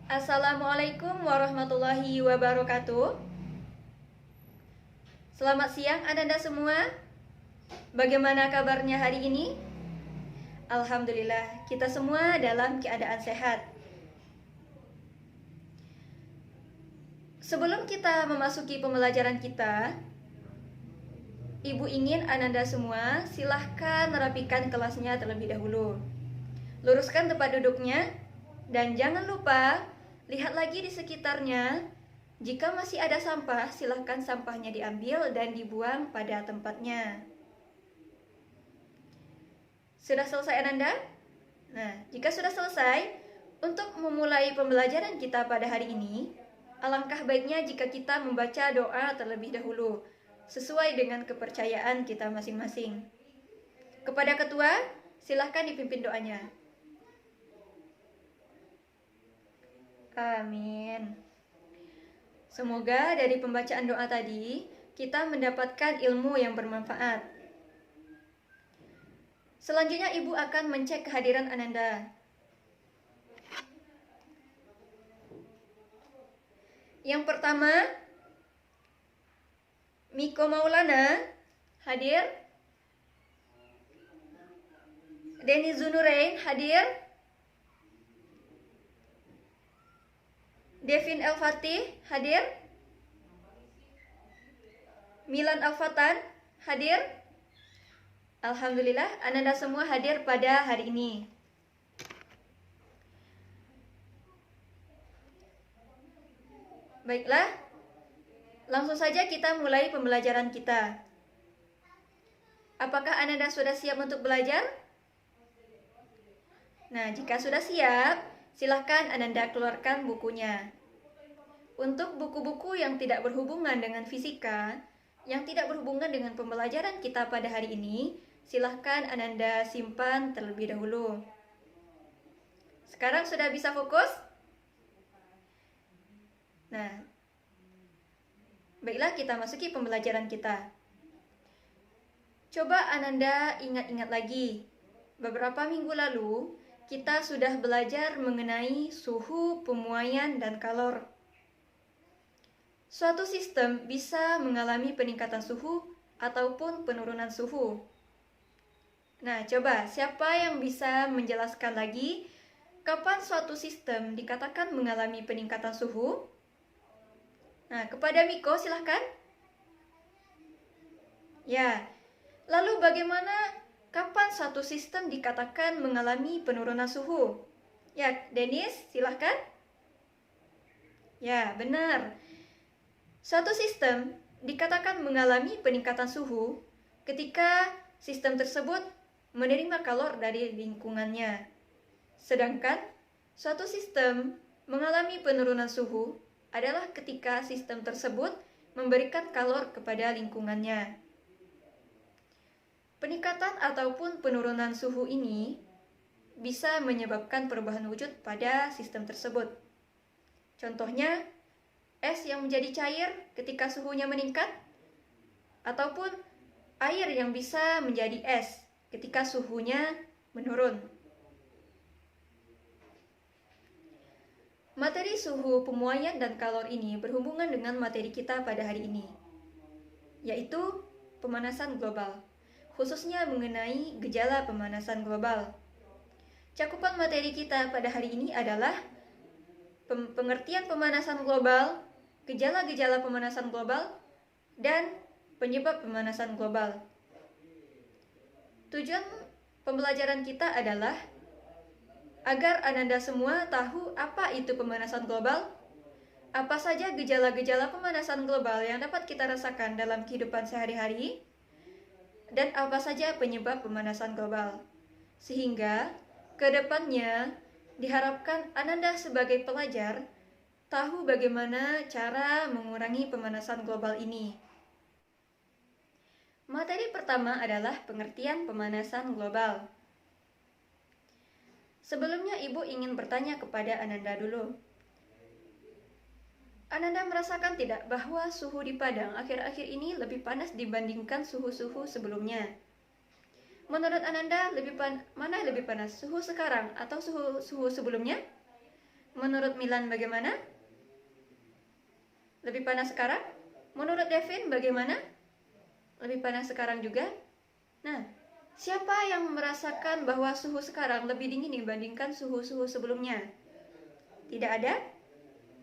Assalamualaikum warahmatullahi wabarakatuh. Selamat siang Ananda semua. Bagaimana kabarnya hari ini? Alhamdulillah, kita semua dalam keadaan sehat. Sebelum kita memasuki pembelajaran kita, Ibu ingin Ananda semua silahkan merapikan kelasnya terlebih dahulu. Luruskan tempat duduknya, dan jangan lupa lihat lagi di sekitarnya. Jika masih ada sampah, silahkan sampahnya diambil dan dibuang pada tempatnya. Sudah selesai Ananda? Nah, jika sudah selesai, untuk memulai pembelajaran kita pada hari ini, alangkah baiknya jika kita membaca doa terlebih dahulu, sesuai dengan kepercayaan kita masing-masing. Kepada ketua, silahkan dipimpin doanya. Amin. Semoga dari pembacaan doa tadi, kita mendapatkan ilmu yang bermanfaat. Selanjutnya Ibu akan mencek kehadiran Ananda. Yang pertama, Miko Maulana hadir. Denny Zunurain hadir. Devin El-Fatih hadir. Milan Al-Fatan hadir. Alhamdulillah, Ananda semua hadir pada hari ini. Baiklah, langsung saja kita mulai pembelajaran kita. Apakah Ananda sudah siap untuk belajar? Nah, jika sudah siap, silahkan Ananda keluarkan bukunya. Untuk buku-buku yang tidak berhubungan dengan fisika, yang tidak berhubungan dengan pembelajaran kita pada hari ini, silahkan Ananda simpan terlebih dahulu. Sekarang sudah bisa fokus? Nah, baiklah kita masuki pembelajaran kita. Coba Ananda ingat-ingat lagi. Beberapa minggu lalu, kita sudah belajar mengenai suhu, pemuaian, dan kalor. Suatu sistem bisa mengalami peningkatan suhu ataupun penurunan suhu. Nah, coba siapa yang bisa menjelaskan lagi kapan suatu sistem dikatakan mengalami peningkatan suhu? Nah, kepada Miko silahkan. Ya, lalu bagaimana kapan suatu sistem dikatakan mengalami penurunan suhu? Ya, Dennis silahkan. Ya, benar. Suatu sistem dikatakan mengalami peningkatan suhu ketika sistem tersebut menerima kalor dari lingkungannya. Sedangkan suatu sistem mengalami penurunan suhu adalah ketika sistem tersebut memberikan kalor kepada lingkungannya. Peningkatan ataupun penurunan suhu ini bisa menyebabkan perubahan wujud pada sistem tersebut. Contohnya, es yang menjadi cair ketika suhunya meningkat, ataupun air yang bisa menjadi es ketika suhunya menurun. Materi suhu, pemuaian, dan kalor ini berhubungan dengan materi kita pada hari ini, yaitu pemanasan global, khususnya mengenai gejala pemanasan global. Cakupan materi kita pada hari ini adalah pengertian pemanasan global, gejala-gejala pemanasan global, dan penyebab pemanasan global. Tujuan pembelajaran kita adalah agar Ananda semua tahu apa itu pemanasan global, apa saja gejala-gejala pemanasan global yang dapat kita rasakan dalam kehidupan sehari-hari, dan apa saja penyebab pemanasan global. Sehingga ke depannya diharapkan Ananda sebagai pelajar tahu bagaimana cara mengurangi pemanasan global ini. Materi pertama adalah pengertian pemanasan global. Sebelumnya Ibu ingin bertanya kepada Ananda dulu. Ananda merasakan tidak bahwa suhu di Padang akhir-akhir ini lebih panas dibandingkan suhu-suhu sebelumnya? Menurut Ananda, mana lebih panas, suhu sekarang atau suhu sebelumnya? Menurut Milan bagaimana? Lebih panas sekarang? Menurut Devin bagaimana? Lebih panas sekarang juga? Nah, siapa yang merasakan bahwa suhu sekarang lebih dingin dibandingkan suhu-suhu sebelumnya? Tidak ada?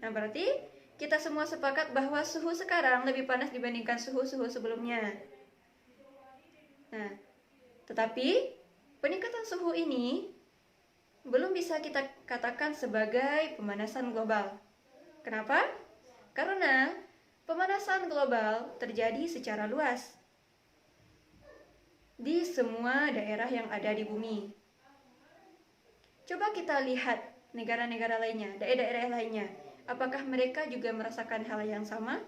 Nah, berarti kita semua sepakat bahwa suhu sekarang lebih panas dibandingkan suhu-suhu sebelumnya. Nah, tetapi peningkatan suhu ini belum bisa kita katakan sebagai pemanasan global. Kenapa? Karena pemanasan global terjadi secara luas di semua daerah yang ada di bumi. Coba kita lihat negara-negara lainnya, daerah-daerah lainnya. Apakah mereka juga merasakan hal yang sama?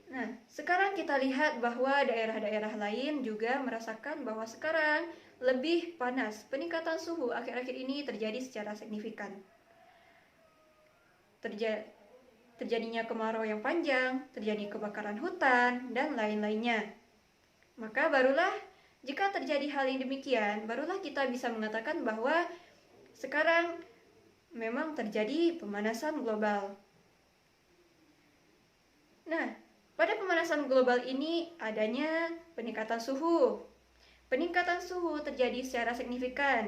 Nah, sekarang kita lihat bahwa daerah-daerah lain juga merasakan bahwa sekarang lebih panas. Peningkatan suhu akhir-akhir ini terjadi secara signifikan. Terjadinya kemarau yang panjang, terjadi kebakaran hutan, dan lain-lainnya. Maka barulah jika terjadi hal yang demikian, barulah kita bisa mengatakan bahwa sekarang memang terjadi pemanasan global. Nah, pada pemanasan global ini adanya peningkatan suhu. Peningkatan suhu terjadi secara signifikan.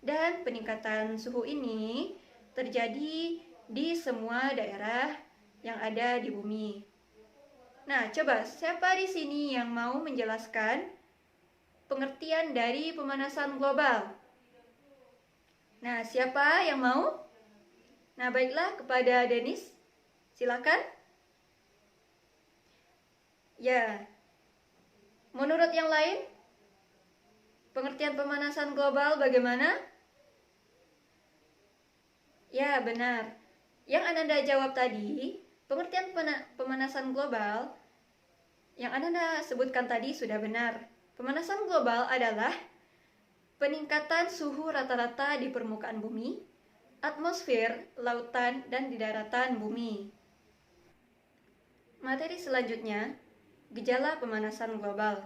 Dan peningkatan suhu ini terjadi di semua daerah yang ada di bumi. Nah, coba siapa di sini yang mau menjelaskan pengertian dari pemanasan global? Nah, siapa yang mau? Nah, baiklah, kepada Denis, silakan. Ya, menurut yang lain, pengertian pemanasan global bagaimana? Ya, benar. Yang Ananda jawab tadi, pengertian pemanasan global yang Ananda sebutkan tadi sudah benar. Pemanasan global adalah peningkatan suhu rata-rata di permukaan bumi, atmosfer, lautan, dan di daratan bumi. Materi selanjutnya, gejala pemanasan global.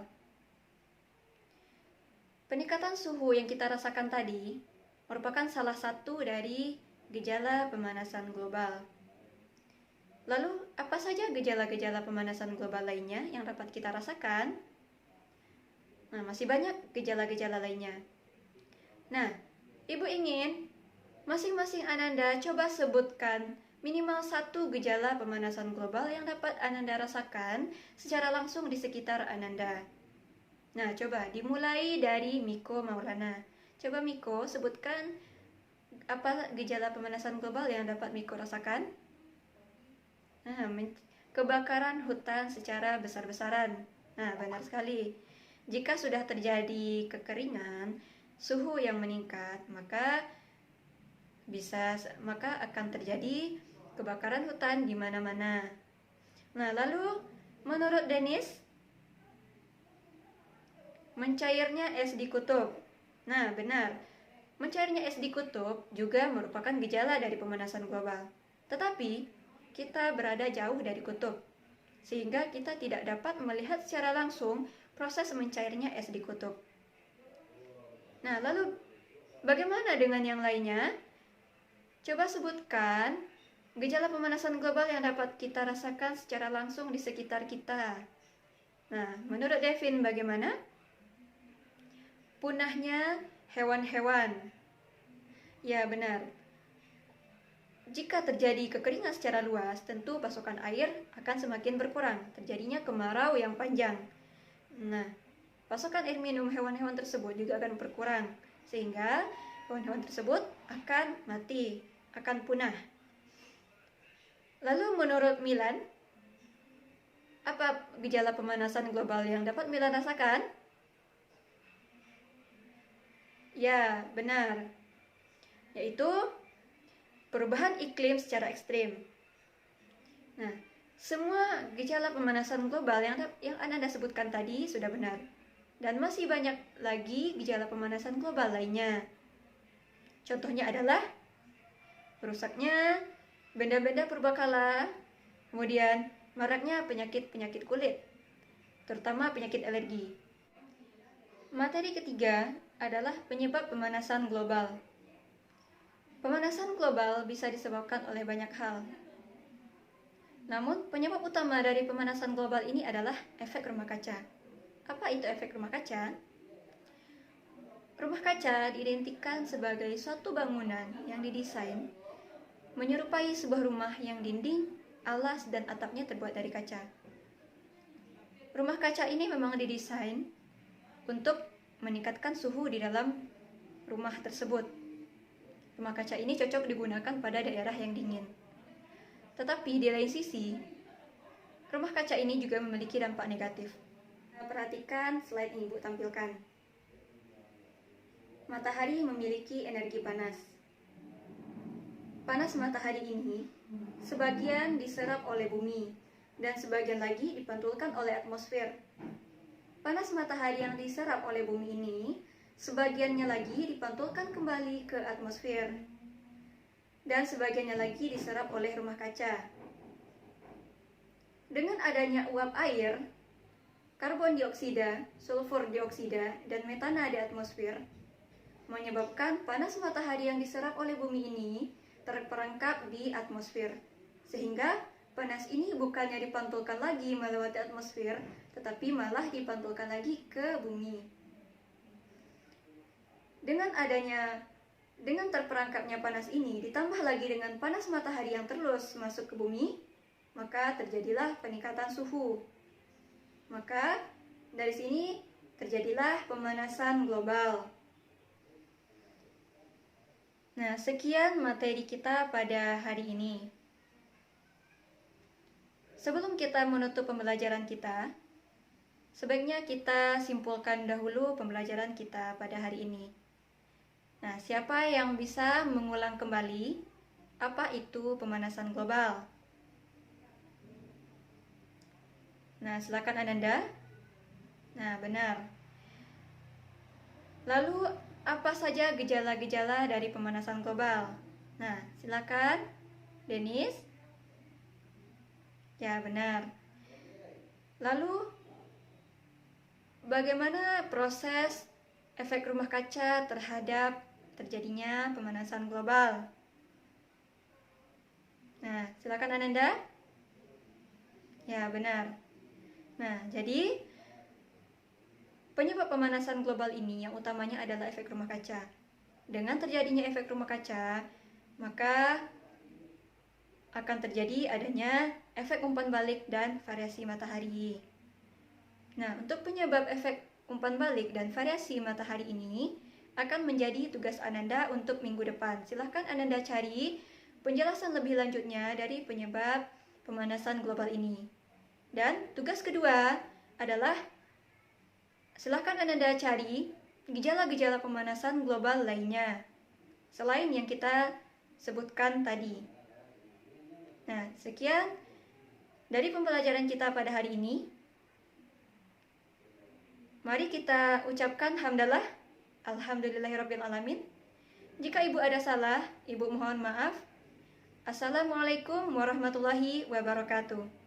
Peningkatan suhu yang kita rasakan tadi merupakan salah satu dari gejala pemanasan global. Lalu, apa saja gejala-gejala pemanasan global lainnya yang dapat kita rasakan? Nah, masih banyak gejala-gejala lainnya. Nah, Ibu ingin masing-masing Ananda coba sebutkan minimal satu gejala pemanasan global yang dapat Ananda rasakan secara langsung di sekitar Ananda. Nah, coba dimulai dari Miko Maulana. Coba Miko sebutkan apa gejala pemanasan global yang dapat Miko rasakan? Nah, kebakaran hutan secara besar-besaran. Nah, benar sekali. Jika sudah terjadi kekeringan, suhu yang meningkat, maka akan terjadi kebakaran hutan di mana-mana. Nah, lalu menurut Denis, mencairnya es di kutub. Nah, benar. Mencairnya es di kutub juga merupakan gejala dari pemanasan global. Tetapi, kita berada jauh dari kutub, sehingga kita tidak dapat melihat secara langsung proses mencairnya es di kutub. Nah, lalu bagaimana dengan yang lainnya? Coba sebutkan gejala pemanasan global yang dapat kita rasakan secara langsung di sekitar kita. Nah, menurut Devin bagaimana? Punahnya hewan-hewan. Ya, benar. Jika terjadi kekeringan secara luas, tentu pasokan air akan semakin berkurang. Terjadinya kemarau yang panjang. Nah, pasokan air minum hewan-hewan tersebut juga akan berkurang, sehingga hewan-hewan tersebut akan mati, akan punah. Lalu menurut Milan, apa gejala pemanasan global yang dapat Milan rasakan? Ya, benar. Yaitu perubahan iklim secara ekstrim. Nah, semua gejala pemanasan global yang Anda sebutkan tadi sudah benar. Dan masih banyak lagi gejala pemanasan global lainnya. Contohnya adalah rusaknya benda-benda purbakala, kemudian maraknya penyakit-penyakit kulit, terutama penyakit alergi. Materi ketiga adalah penyebab pemanasan global. Pemanasan global bisa disebabkan oleh banyak hal. Namun, penyebab utama dari pemanasan global ini adalah efek rumah kaca. Apa itu efek rumah kaca? Rumah kaca diidentikan sebagai suatu bangunan yang didesain menyerupai sebuah rumah yang dinding, alas, dan atapnya terbuat dari kaca. Rumah kaca ini memang didesain untuk meningkatkan suhu di dalam rumah tersebut. Rumah kaca ini cocok digunakan pada daerah yang dingin. Tetapi di lain sisi, rumah kaca ini juga memiliki dampak negatif. Perhatikan slide yang Ibu tampilkan. Matahari memiliki energi panas. Panas matahari ini sebagian diserap oleh bumi dan sebagian lagi dipantulkan oleh atmosfer. Panas matahari yang diserap oleh bumi ini sebagiannya lagi dipantulkan kembali ke atmosfer dan sebagiannya lagi diserap oleh rumah kaca. Dengan adanya uap air, karbon dioksida, sulfur dioksida, dan metana di atmosfer menyebabkan panas matahari yang diserap oleh bumi ini terperangkap di atmosfer, sehingga panas ini bukannya dipantulkan lagi melewati atmosfer, tetapi malah dipantulkan lagi ke bumi. Dengan terperangkapnya panas ini, ditambah lagi dengan panas matahari yang terus masuk ke bumi, maka terjadilah peningkatan suhu. Maka dari sini terjadilah pemanasan global. Nah, sekian materi kita pada hari ini. Sebelum kita menutup pembelajaran kita, sebaiknya kita simpulkan dahulu pembelajaran kita pada hari ini. Nah, siapa yang bisa mengulang kembali apa itu pemanasan global? Nah, silakan Ananda. Nah, benar. Lalu, apa saja gejala-gejala dari pemanasan global? Nah, silakan Denis. Ya, benar. Lalu, bagaimana proses efek rumah kaca terhadap terjadinya pemanasan global? Nah, silakan Ananda. Ya, benar. Nah, jadi penyebab pemanasan global ini yang utamanya adalah efek rumah kaca. Dengan terjadinya efek rumah kaca, maka akan terjadi adanya efek umpan balik dan variasi matahari. Nah, untuk penyebab efek umpan balik dan variasi matahari ini akan menjadi tugas Ananda untuk minggu depan. Silahkan Ananda cari penjelasan lebih lanjutnya dari penyebab pemanasan global ini. Dan tugas kedua adalah silahkan Ananda cari gejala-gejala pemanasan global lainnya selain yang kita sebutkan tadi. Nah, sekian dari pembelajaran kita pada hari ini. Mari kita ucapkan hamdalah. Alhamdulillahirrabbilalamin. Jika Ibu ada salah, Ibu mohon maaf. Assalamualaikum warahmatullahi wabarakatuh.